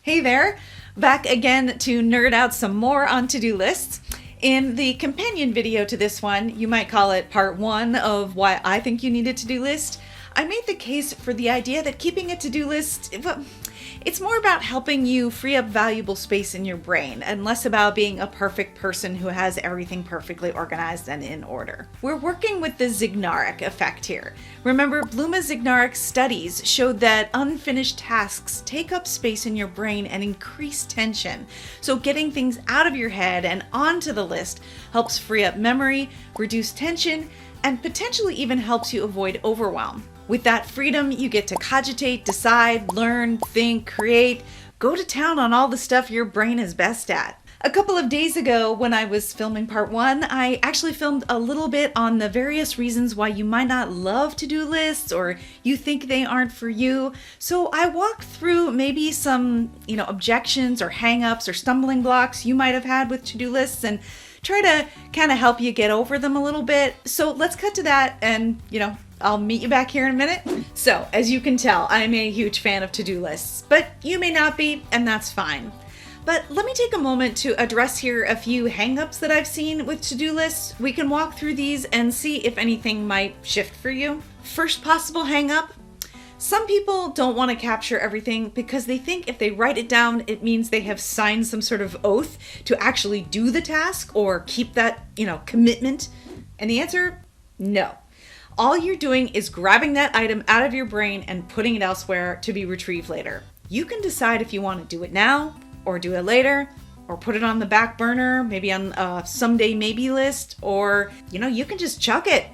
Hey there, back again to nerd out some more on to-do lists. In the companion video to this one, you might call it part one of why I think you need a to-do list. I made the case for the idea that keeping a to-do list, it's more about helping you free up valuable space in your brain and less about being a perfect person who has everything perfectly organized and in order. We're working with the Zeigarnik effect here. Remember, Blooma-Zeigarnik studies showed that unfinished tasks take up space in your brain and increase tension. So getting things out of your head and onto the list helps free up memory, reduce tension, and potentially even helps you avoid overwhelm. With that freedom, you get to cogitate, decide, learn, think, create, go to town on all the stuff your brain is best at. A couple of days ago, when I was filming part one, I actually filmed a little bit on the various reasons why you might not love to-do lists or you think they aren't for you. So I walked through maybe some, objections or hang-ups or stumbling blocks you might have had with to-do lists and try to kind of help you get over them a little bit. So let's cut to that and, I'll meet you back here in a minute. So, as you can tell, I'm a huge fan of to-do lists, but you may not be, and that's fine. But let me take a moment to address here a few hang-ups that I've seen with to-do lists. We can walk through these and see if anything might shift for you. First possible hang-up. Some people don't want to capture everything because they think if they write it down, it means they have signed some sort of oath to actually do the task or keep that, commitment. And the answer, no. All you're doing is grabbing that item out of your brain and putting it elsewhere to be retrieved later. You can decide if you want to do it now or do it later or put it on the back burner, maybe on a someday maybe list, or, you can just chuck it.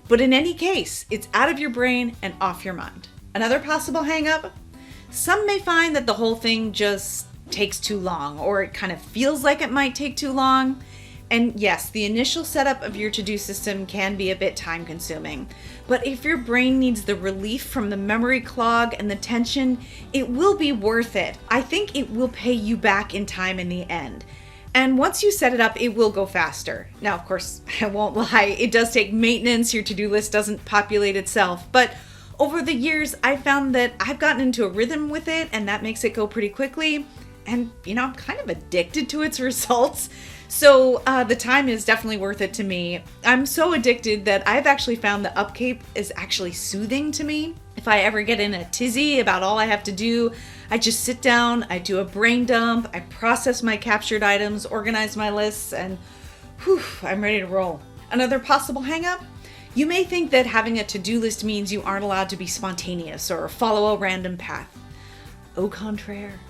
But in any case, it's out of your brain and off your mind. Another possible hang-up, some may find that the whole thing just takes too long or it kind of feels like it might take too long. And yes, the initial setup of your to-do system can be a bit time-consuming. But if your brain needs the relief from the memory clog and the tension, it will be worth it. I think it will pay you back in time in the end. And once you set it up, it will go faster. Now, of course, I won't lie, it does take maintenance. Your to-do list doesn't populate itself. But over the years, I found that I've gotten into a rhythm with it, and that makes it go pretty quickly. And, I'm kind of addicted to its results. So the time is definitely worth it to me. I'm so addicted that I've actually found the upkeep is actually soothing to me. If I ever get in a tizzy about all I have to do, I just sit down, I do a brain dump, I process my captured items, organize my lists, and I'm ready to roll. Another possible hang-up? You may think that having a to-do list means you aren't allowed to be spontaneous or follow a random path. Au contraire.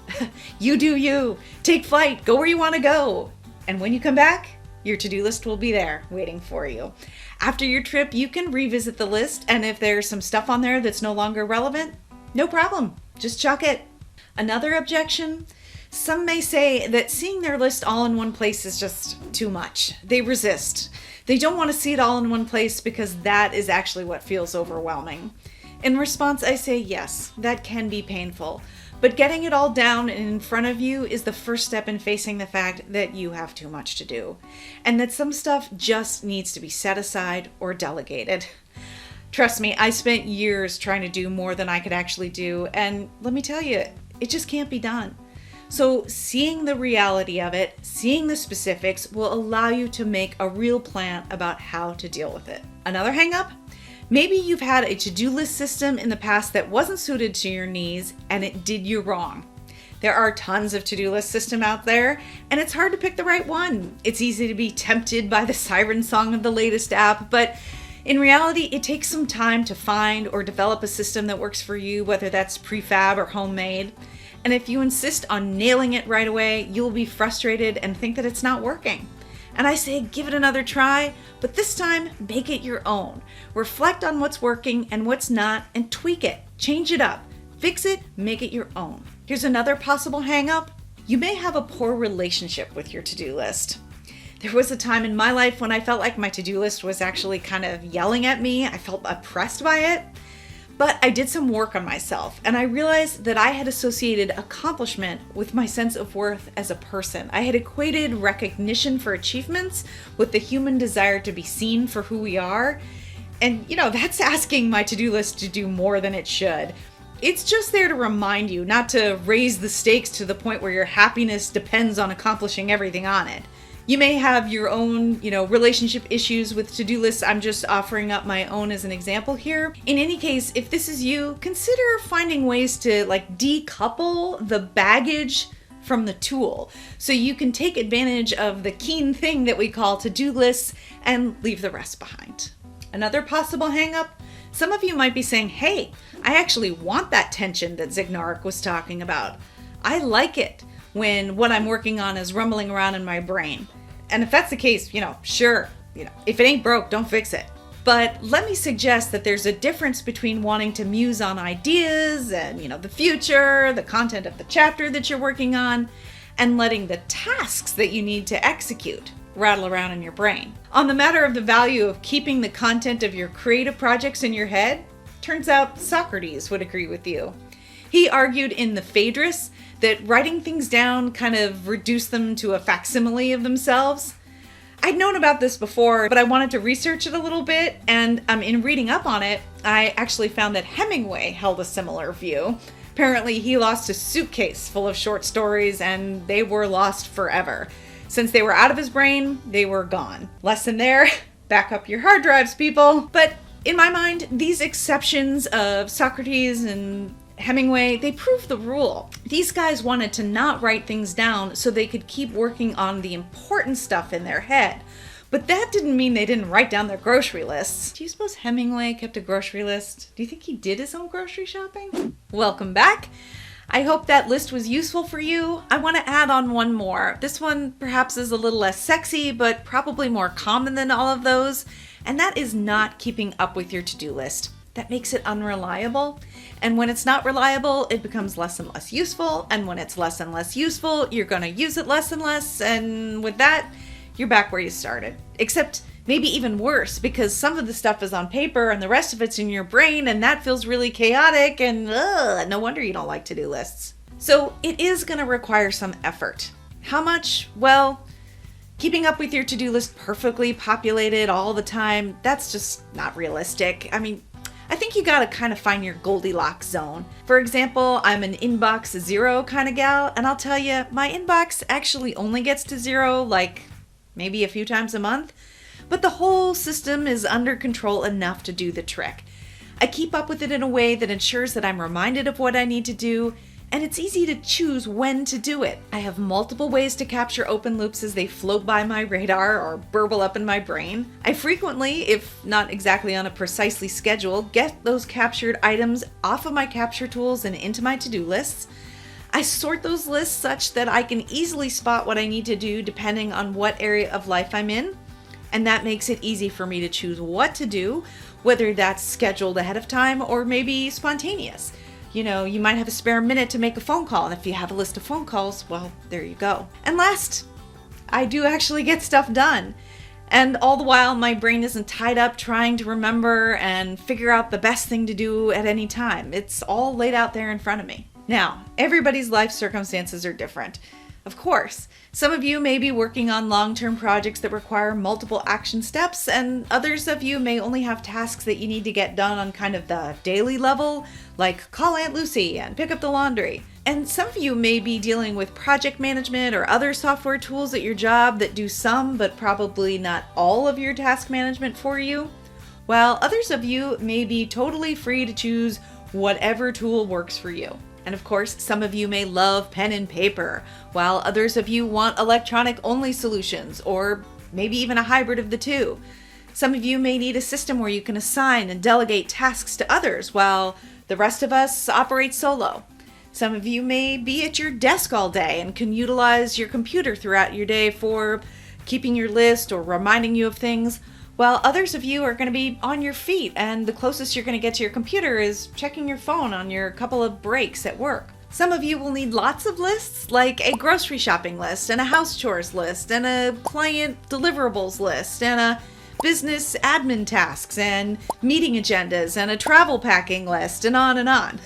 You do you. Take flight. Go where you want to go. And when you come back, your to-do list will be there waiting for you. After your trip, you can revisit the list, and if there's some stuff on there that's no longer relevant, no problem. Just chuck it. Another objection? Some may say that seeing their list all in one place is just too much. They resist. They don't want to see it all in one place because that is actually what feels overwhelming. In response, I say yes, that can be painful. But getting it all down and in front of you is the first step in facing the fact that you have too much to do, and that some stuff just needs to be set aside or delegated. Trust me, I spent years trying to do more than I could actually do, and let me tell you, it just can't be done. So seeing the reality of it, seeing the specifics, will allow you to make a real plan about how to deal with it. Another hang-up? Maybe you've had a to-do list system in the past that wasn't suited to your needs and it did you wrong. There are tons of to-do list systems out there and it's hard to pick the right one. It's easy to be tempted by the siren song of the latest app, but in reality, it takes some time to find or develop a system that works for you, whether that's prefab or homemade. And if you insist on nailing it right away, you'll be frustrated and think that it's not working. And I say give it another try, but this time make it your own. Reflect on what's working and what's not and tweak it, change it up, fix it, make it your own. Here's another possible hang-up. You may have a poor relationship with your to-do list. There was a time in my life when I felt like my to-do list was actually kind of yelling at me. I felt oppressed by it. But I did some work on myself and I realized that I had associated accomplishment with my sense of worth as a person. I had equated recognition for achievements with the human desire to be seen for who we are. And that's asking my to-do list to do more than it should. It's just there to remind you, not to raise the stakes to the point where your happiness depends on accomplishing everything on it. You may have your own, relationship issues with to-do lists. I'm just offering up my own as an example here. In any case, if this is you, consider finding ways to decouple the baggage from the tool so you can take advantage of the keen thing that we call to-do lists and leave the rest behind. Another possible hang-up, some of you might be saying, hey, I actually want that tension that Zignarik was talking about. I like it when what I'm working on is rumbling around in my brain. And if that's the case, sure, if it ain't broke, don't fix it. But let me suggest that there's a difference between wanting to muse on ideas and, the future, the content of the chapter that you're working on, and letting the tasks that you need to execute rattle around in your brain. On the matter of the value of keeping the content of your creative projects in your head, turns out Socrates would agree with you. He argued in the Phaedrus that writing things down kind of reduced them to a facsimile of themselves. I'd known about this before, but I wanted to research it a little bit, and in reading up on it, I actually found that Hemingway held a similar view. Apparently, he lost a suitcase full of short stories, and they were lost forever. Since they were out of his brain, they were gone. Lesson there, back up your hard drives, people. But in my mind, these exceptions of Socrates and Hemingway, they prove the rule. These guys wanted to not write things down so they could keep working on the important stuff in their head. But that didn't mean they didn't write down their grocery lists. Do you suppose Hemingway kept a grocery list? Do you think he did his own grocery shopping? Welcome back. I hope that list was useful for you. I want to add on one more. This one perhaps is a little less sexy, but probably more common than all of those. And that is not keeping up with your to-do list. That makes it unreliable. And when it's not reliable, it becomes less and less useful. And when it's less and less useful, you're going to use it less and less. And with that, you're back where you started. Except maybe even worse, because some of the stuff is on paper and the rest of it's in your brain, and that feels really chaotic, and no wonder you don't like to-do lists. So it is going to require some effort. How much? Well, keeping up with your to-do list perfectly populated all the time, that's just not realistic. I think you gotta kind of find your Goldilocks zone. For example, I'm an inbox 0 kind of gal, and I'll tell you, my inbox actually only gets to 0 maybe a few times a month, but the whole system is under control enough to do the trick. I keep up with it in a way that ensures that I'm reminded of what I need to do, and it's easy to choose when to do it. I have multiple ways to capture open loops as they float by my radar or burble up in my brain. I frequently, if not exactly on a precisely schedule, get those captured items off of my capture tools and into my to-do lists. I sort those lists such that I can easily spot what I need to do depending on what area of life I'm in, and that makes it easy for me to choose what to do, whether that's scheduled ahead of time or maybe spontaneous. You might have a spare minute to make a phone call, and if you have a list of phone calls, well, there you go. And last, I do actually get stuff done. And all the while, my brain isn't tied up trying to remember and figure out the best thing to do at any time. It's all laid out there in front of me. Now, everybody's life circumstances are different. Of course, some of you may be working on long-term projects that require multiple action steps, and others of you may only have tasks that you need to get done on kind of the daily level, like call Aunt Lucy and pick up the laundry. And some of you may be dealing with project management or other software tools at your job that do some, but probably not all of your task management for you, while others of you may be totally free to choose whatever tool works for you. And of course, some of you may love pen and paper, while others of you want electronic-only solutions, or maybe even a hybrid of the two. Some of you may need a system where you can assign and delegate tasks to others, while the rest of us operate solo. Some of you may be at your desk all day and can utilize your computer throughout your day for keeping your list or reminding you of things, while others of you are going to be on your feet, and the closest you're going to get to your computer is checking your phone on your couple of breaks at work. Some of you will need lots of lists, like a grocery shopping list, and a house chores list, and a client deliverables list, and a business admin tasks, and meeting agendas, and a travel packing list, and on and on.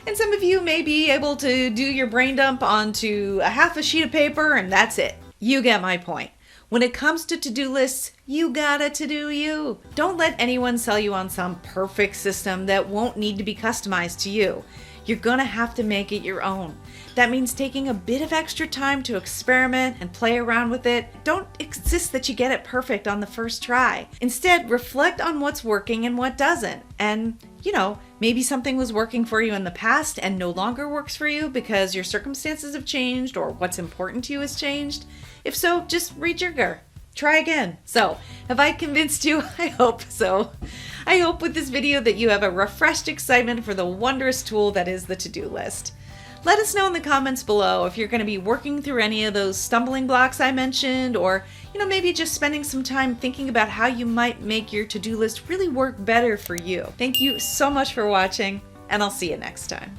And some of you may be able to do your brain dump onto a half a sheet of paper, and that's it. You get my point. When it comes to to-do lists, you gotta to-do you. Don't let anyone sell you on some perfect system that won't need to be customized to you. you're gonna have to make it your own. That means taking a bit of extra time to experiment and play around with it. Don't insist that you get it perfect on the first try. Instead, reflect on what's working and what doesn't. And, maybe something was working for you in the past and no longer works for you because your circumstances have changed or what's important to you has changed. If so, just rejigger. Try again. So, have I convinced you? I hope so. I hope with this video that you have a refreshed excitement for the wondrous tool that is the to-do list. Let us know in the comments below if you're going to be working through any of those stumbling blocks I mentioned, or maybe just spending some time thinking about how you might make your to-do list really work better for you. Thank you so much for watching, and I'll see you next time.